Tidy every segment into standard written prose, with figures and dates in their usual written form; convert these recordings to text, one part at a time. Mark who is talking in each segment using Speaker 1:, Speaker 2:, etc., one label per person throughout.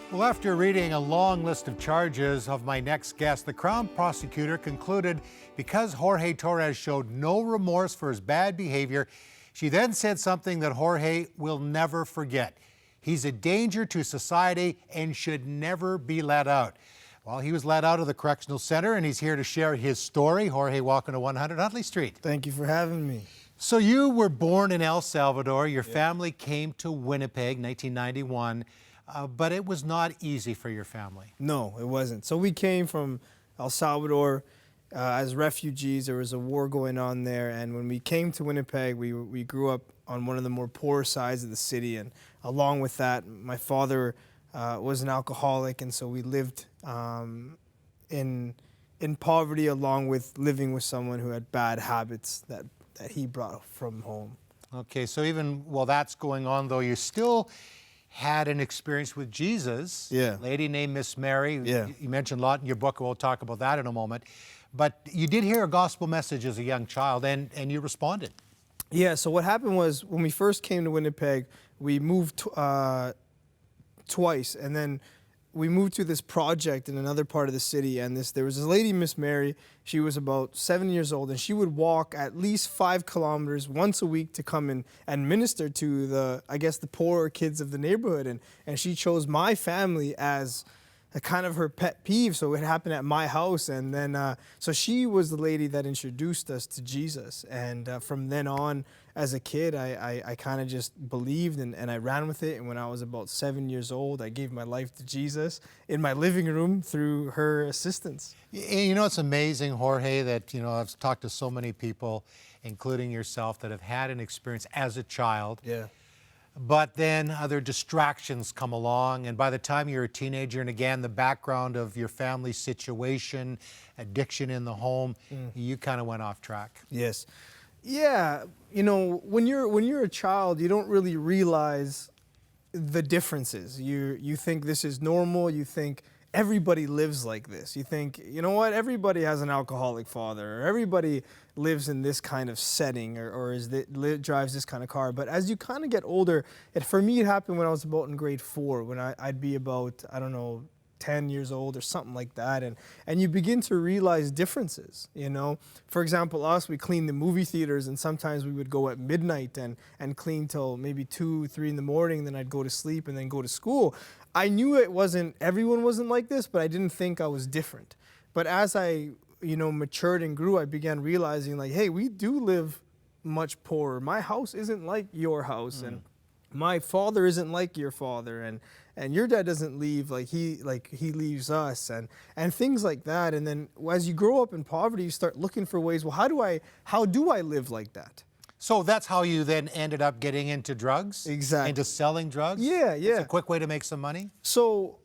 Speaker 1: Well, after reading a long list of charges of my next guest, the Crown prosecutor concluded because Jorge Torres showed no remorse for his bad behavior, she then said something that Jorge will never forget. He's a danger to society and should never be let out. Well, he was let out of the correctional center, and he's here to share his story. Jorge, welcome to 100 Huntley Street.
Speaker 2: Thank you for having me.
Speaker 1: So you were born in El Salvador. Your family came to Winnipeg, 1991. But it was not easy for your family.
Speaker 2: No, it wasn't. So we came from El Salvador as refugees. There was a war going on there. And when we came to Winnipeg, we grew up on one of the more poor sides of the city. And along with that, my father was an alcoholic. And so we lived in poverty along with living with someone who had bad habits that he brought from home.
Speaker 1: Okay, so even while that's going on, though, you still had an experience with Jesus.
Speaker 2: Yeah.
Speaker 1: A lady named Miss Mary.
Speaker 2: Yeah.
Speaker 1: You mentioned a lot in your book. We'll talk about that in a moment. But you did hear a gospel message as a young child, and you responded.
Speaker 2: Yeah, so what happened was when we first came to Winnipeg, we moved twice, and then we moved to this project in another part of the city, and there was this lady, Miss Mary. She was about 7 years old, and she would walk at least 5 kilometers once a week to come in and minister to the poorer kids of the neighborhood. And she chose my family as a kind of her pet peeve, so it happened at my house. And then, so she was the lady that introduced us to Jesus. And from then on, as a kid, I kind of just believed and I ran with it. And when I was about 7 years old, I gave my life to Jesus in my living room through her assistance.
Speaker 1: You know, it's amazing, Jorge, that, I've talked to so many people, including yourself, that have had an experience as a child.
Speaker 2: Yeah.
Speaker 1: But then other distractions come along, and by the time you're a teenager, and again, the background of your family situation, addiction in the home, you kind of went off track.
Speaker 2: Yes. Yeah, when you're a child, you don't really realize the differences. You think this is normal, you think everybody lives like this. You think, you know what, everybody has an alcoholic father, or everybody lives in this kind of setting, or drives this kind of car. But as you kind of get older, for me it happened when I was about in grade 4, when I'd be about, 10 years old or something like that, and you begin to realize differences. For example, we cleaned the movie theaters, and sometimes we would go at midnight and clean till maybe 2, 3 in the morning, then I'd go to sleep and then go to school. I knew everyone wasn't like this, but I didn't think I was different. But as I matured and grew, I began realizing, like, hey, we do live much poorer. My house isn't like your house, and my father isn't like your father, and your dad doesn't leave like he leaves us, and things like that. And then as you grow up in poverty, you start looking for ways, well, how do I live like that?
Speaker 1: So that's how you then ended up getting into drugs?
Speaker 2: Exactly.
Speaker 1: Into selling drugs?
Speaker 2: Yeah.
Speaker 1: It's a quick way to make some money?
Speaker 2: So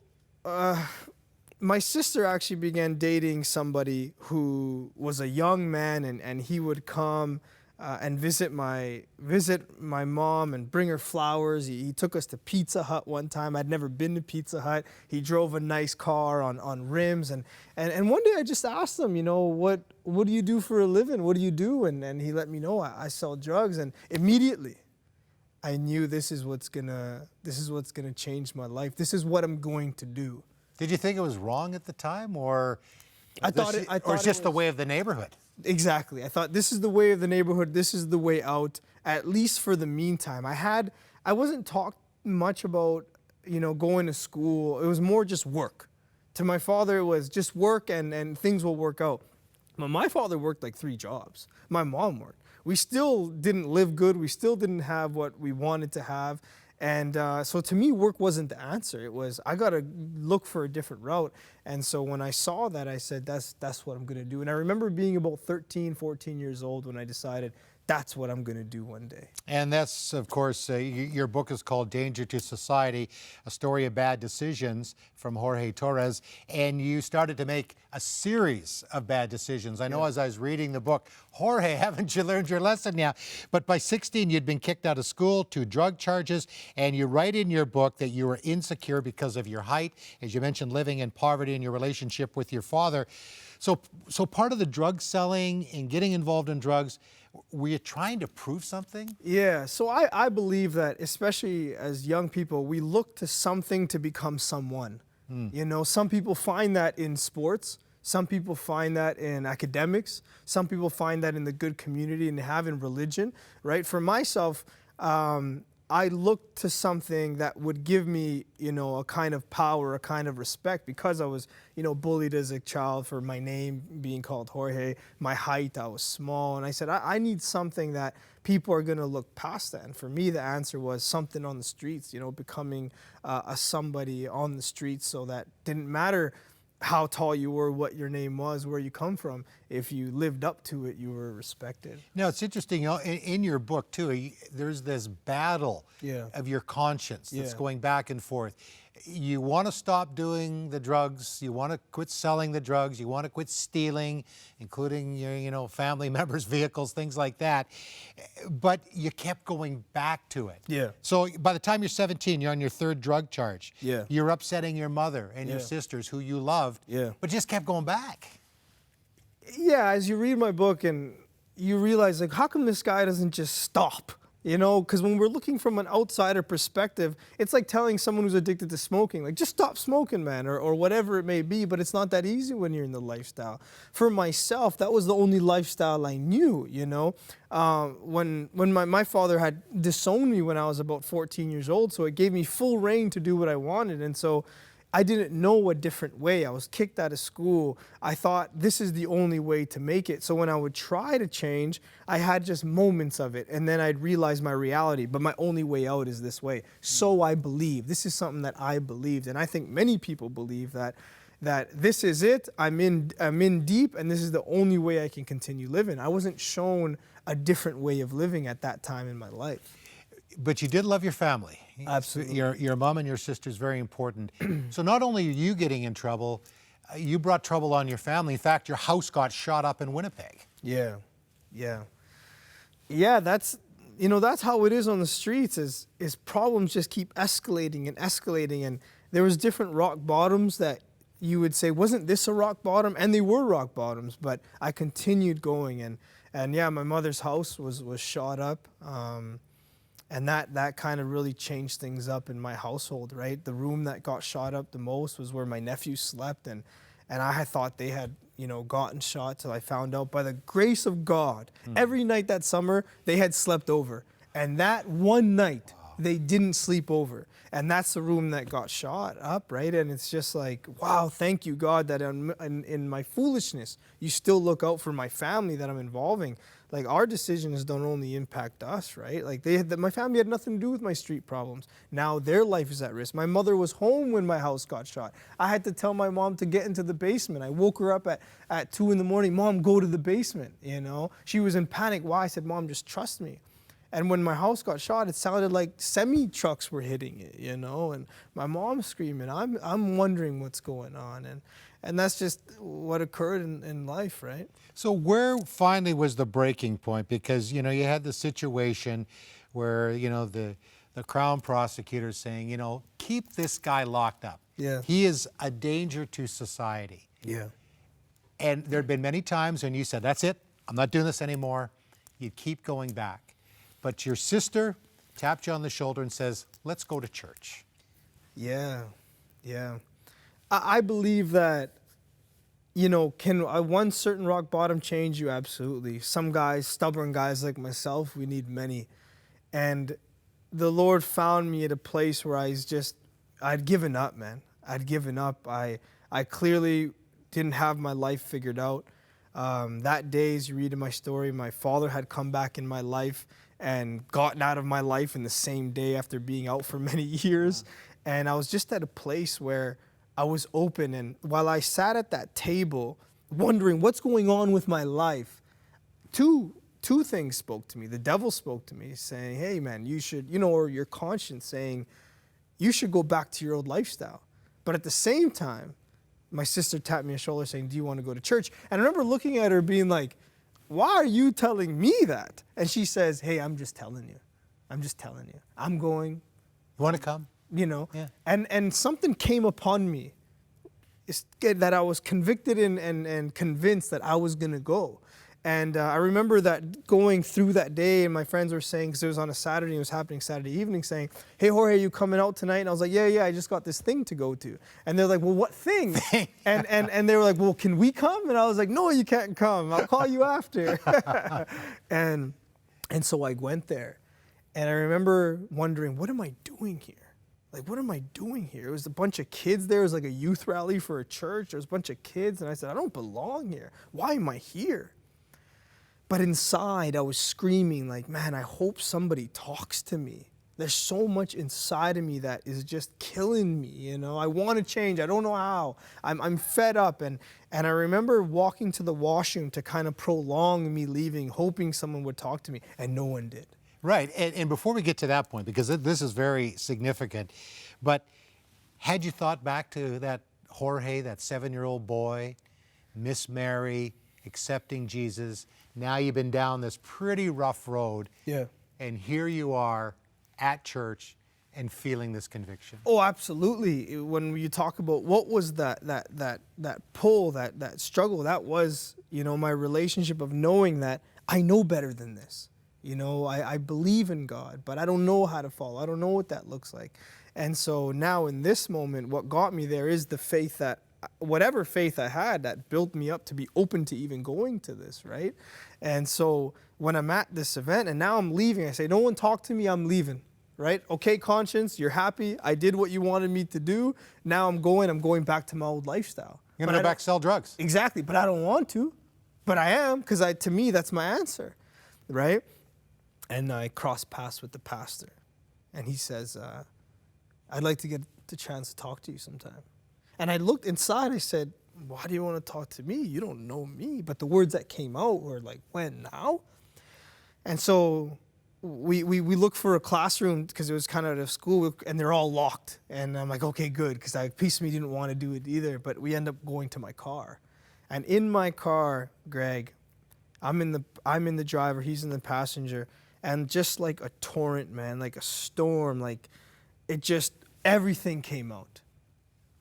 Speaker 2: my sister actually began dating somebody who was a young man, and he would come and visit my mom and bring her flowers. He took us to Pizza Hut one time. I'd never been to Pizza Hut. He drove a nice car on rims, and one day I just asked him, what do you do for a living? What do you do? And he let me know I sell drugs, and immediately I knew this is what's gonna change my life. This is what I'm going to do.
Speaker 1: Did you think it was wrong at the time, or it's just the way of the neighborhood?
Speaker 2: Exactly. I thought, this is the way of the neighborhood. This is the way out, at least for the meantime. I wasn't taught much about, going to school. It was more just work. To my father, it was just work and things will work out. But my father worked like 3 jobs. My mom worked. We still didn't live good. We still didn't have what we wanted to have. And so to me, work wasn't the answer. It was, I got to look for a different route. And so when I saw that, I said, that's what I'm going to do. And I remember being about 13, 14 years old when I decided that's what I'm going to do one day.
Speaker 1: And that's, of course, your book is called Danger to Society, a story of bad decisions from Jorge Torres. And you started to make a series of bad decisions. I know as I was reading the book, Jorge, haven't you learned your lesson yet? But by 16, you'd been kicked out of school, 2 drug charges, and you write in your book that you were insecure because of your height, as you mentioned, living in poverty and your relationship with your father. So part of the drug selling and getting involved in drugs Were you trying to prove something?
Speaker 2: Yeah, so I believe that, especially as young people, we look to something to become someone. You know, some people find that in sports, some people find that in academics, some people find that in the good community and have in religion, right? For myself, I looked to something that would give me, you know, a kind of power, a kind of respect, because I was, you know, bullied as a child for my name being called Jorge, my height, I was small. And I said, I need something that people are going to look past that. And for me, the answer was something on the streets, you know, becoming a somebody on the streets, so that didn't matter how tall you were, what your name was, where you come from. If you lived up to it, you were respected.
Speaker 1: Now, it's interesting, you know, in your book, too, there's this battle of your conscience that's going back and forth. You want to stop doing the drugs. You want to quit selling the drugs. You want to quit stealing, including your, you know, family members' vehicles, things like that. But you kept going back to it.
Speaker 2: Yeah.
Speaker 1: So by the time you're 17, you're on your third drug charge.
Speaker 2: Yeah.
Speaker 1: You're upsetting your mother and your sisters who you loved.
Speaker 2: Yeah.
Speaker 1: But just kept going back.
Speaker 2: Yeah, as you read my book and you realize, like, how come this guy doesn't just stop? You know, because when we're looking from an outsider perspective, it's like telling someone who's addicted to smoking, like, just stop smoking, man, or whatever it may be. But it's not that easy when you're in the lifestyle. For myself, that was the only lifestyle I knew, you know. When my father had disowned me when I was about 14 years old, so it gave me full reign to do what I wanted. And so I didn't know a different way. I was kicked out of school. I thought this is the only way to make it. So when I would try to change, I had just moments of it, and then I'd realize my reality. But my only way out is this way. So I believe. This is something that I believed, and I think many people believe that this is it. I'm in deep, and this is the only way I can continue living. I wasn't shown a different way of living at that time in my life.
Speaker 1: But you did love your family.
Speaker 2: Absolutely.
Speaker 1: Your mom and your sister is very important. So not only are you getting in trouble, you brought trouble on your family. In fact, your house got shot up in Winnipeg.
Speaker 2: Yeah. That's, you know, that's how it is on the streets. Is problems just keep escalating and escalating, and there was different rock bottoms that you would say, wasn't this a rock bottom? And they were rock bottoms, but I continued going, and yeah, my mother's house was shot up. And that kind of really changed things up in my household, right? The room that got shot up the most was where my nephew slept, and I had thought they had, you know, gotten shot, till I found out by the grace of God, every night that summer they had slept over. And that one night, they didn't sleep over. And that's the room that got shot up, right? And it's just like, wow, thank you, God, that in my foolishness, you still look out for my family that I'm involving. Like, our decisions don't only impact us, right? Like, my family had nothing to do with my street problems. Now their life is at risk. My mother was home when my house got shot. I had to tell my mom to get into the basement. I woke her up at 2 in the morning. Mom, go to the basement, you know? She was in panic. Why? I said, Mom, just trust me. And when my house got shot, it sounded like semi-trucks were hitting it, you know? And my mom's screaming. I'm wondering what's going on. And that's just what occurred in life, right?
Speaker 1: So where finally was the breaking point? Because, you know, you had the situation where, you know, the Crown prosecutor saying, you know, keep this guy locked up.
Speaker 2: Yeah.
Speaker 1: He is a danger to society.
Speaker 2: Yeah.
Speaker 1: And there had been many times when you said, that's it, I'm not doing this anymore. You'd keep going back. But your sister tapped you on the shoulder and says, let's go to church.
Speaker 2: Yeah. I believe that, you know, can one certain rock bottom change you? Absolutely. Some guys, stubborn guys like myself, we need many. And the Lord found me at a place where I'd given up, man. I'd given up. I clearly didn't have my life figured out. That day, as you read in my story, my father had come back in my life and gotten out of my life in the same day after being out for many years. And I was just at a place where I was open. And while I sat at that table wondering what's going on with my life, two things spoke to me. The devil spoke to me saying, hey, man, you should, you know, or your conscience saying, you should go back to your old lifestyle. But at the same time, my sister tapped me on the shoulder saying, do you want to go to church? And I remember looking at her being like, why are you telling me that? And she says, hey, I'm just telling you. I'm going.
Speaker 1: You want to come?
Speaker 2: You know?
Speaker 1: Yeah.
Speaker 2: And something came upon me that I was convicted and convinced that I was going to go. And I remember that going through that day, and my friends were saying, because it was on a Saturday, it was happening Saturday evening, saying, hey, Jorge, are you coming out tonight? And I was like, yeah, I just got this thing to go to. And they're like, well, what thing? and they were like, well, can we come? And I was like, no, you can't come. I'll call you after. and so I went there. And I remember wondering, what am I doing here? Like, what am I doing here? It was a bunch of kids there. It was like a youth rally for a church. There was a bunch of kids. And I said, I don't belong here. Why am I here? But inside, I was screaming like, man, I hope somebody talks to me. There's so much inside of me that is just killing me, you know? I want to change. I don't know how. I'm fed up. And I remember walking to the washroom to kind of prolong me leaving, hoping someone would talk to me, and no one did.
Speaker 1: Right, and before we get to that point, because this is very significant, but had you thought back to that Jorge, that 7-year-old boy, Miss Mary, accepting Jesus, now you've been down this pretty rough road,
Speaker 2: Yeah.
Speaker 1: and here you are at church and feeling this conviction.
Speaker 2: Oh, absolutely. When you talk about what was that pull, that struggle, that was, you know, my relationship of knowing that I know better than this. You know, I believe in God, but I don't know how to follow. I don't know what that looks like. And so now in this moment, what got me there is the faith that, whatever faith I had, that built me up to be open to even going to this, right? And so when I'm at this event and now I'm leaving, I say, no one talk to me, I'm leaving, right? Okay, conscience, you're happy. I did what you wanted me to do. Now I'm going back to my old lifestyle.
Speaker 1: You're going to go back sell drugs.
Speaker 2: Exactly, but I don't want to. But I am, because to me, that's my answer, right? And I crossed paths with the pastor. And he says, I'd like to get the chance to talk to you sometime. And I looked inside, I said, why do you want to talk to me? You don't know me. But the words that came out were like, when, now? And so we looked for a classroom because it was kind of out of school, and they're all locked. And I'm like, okay, good, because a piece of me didn't want to do it either. But we end up going to my car. And in my car, Greg, I'm in the driver, he's in the passenger. And just like a torrent, man, like a storm, like it just, everything came out.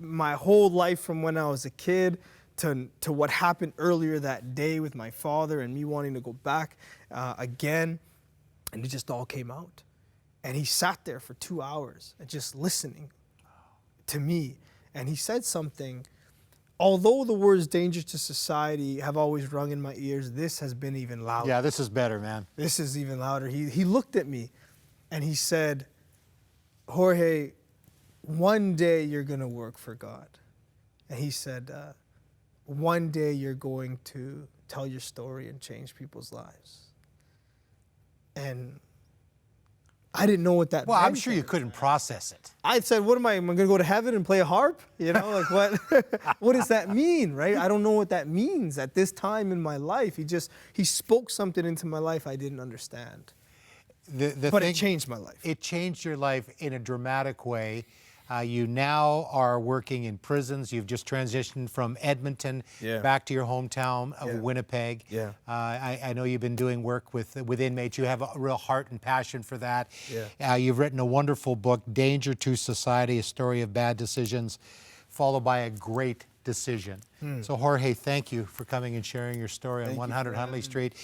Speaker 2: My whole life from when I was a kid to what happened earlier that day with my father and me wanting to go back again. And it just all came out. And he sat there for 2 hours and just listening to me. And he said something. Although the words danger to society have always rung in my ears, this has been even louder.
Speaker 1: Yeah, this is better, man.
Speaker 2: This is even louder. He looked at me and he said, Jorge, one day you're going to work for God. And he said, one day you're going to tell your story and change people's lives. And I didn't know what that meant.
Speaker 1: Well, I'm sure you couldn't process it.
Speaker 2: I said, what am I going to go to heaven and play a harp? You know, like what, what does that mean, right? I don't know what that means at this time in my life. He spoke something into my life I didn't understand. But it changed my life.
Speaker 1: It changed your life in a dramatic way. You now are working in prisons. You've just transitioned from Edmonton back to your hometown of Winnipeg.
Speaker 2: Yeah.
Speaker 1: I know you've been doing work with inmates. You have a real heart and passion for that.
Speaker 2: Yeah.
Speaker 1: You've written a wonderful book, Danger to Society, a story of bad decisions, followed by a great decision. So Jorge, thank you for coming and sharing your story on 100 Huntley Street.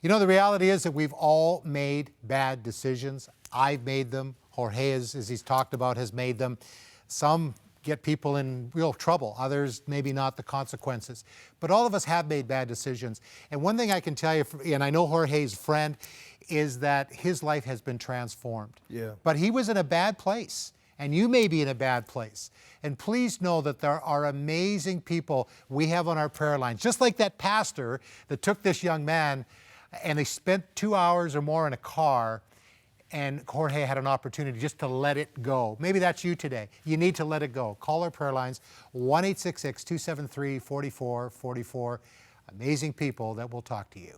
Speaker 1: You know, the reality is that we've all made bad decisions. I've made them. Jorge, as he's talked about, has made them. Some get people in real trouble. Others, maybe not the consequences. But all of us have made bad decisions. And one thing I can tell you, and I know Jorge's friend, is that his life has been transformed.
Speaker 2: Yeah.
Speaker 1: But he was in a bad place. And you may be in a bad place. And please know that there are amazing people we have on our prayer lines. Just like that pastor that took this young man and they spent 2 hours or more in a car, and Jorge had an opportunity just to let it go. Maybe that's you today. You need to let it go. Call our prayer lines, 1-866-273-4444. Amazing people that will talk to you.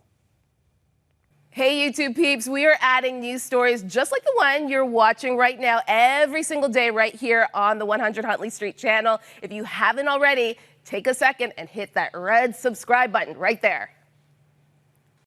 Speaker 3: Hey YouTube peeps, we are adding news stories just like the one you're watching right now every single day right here on the 100 Huntley Street channel. If you haven't already, take a second and hit that red subscribe button right there.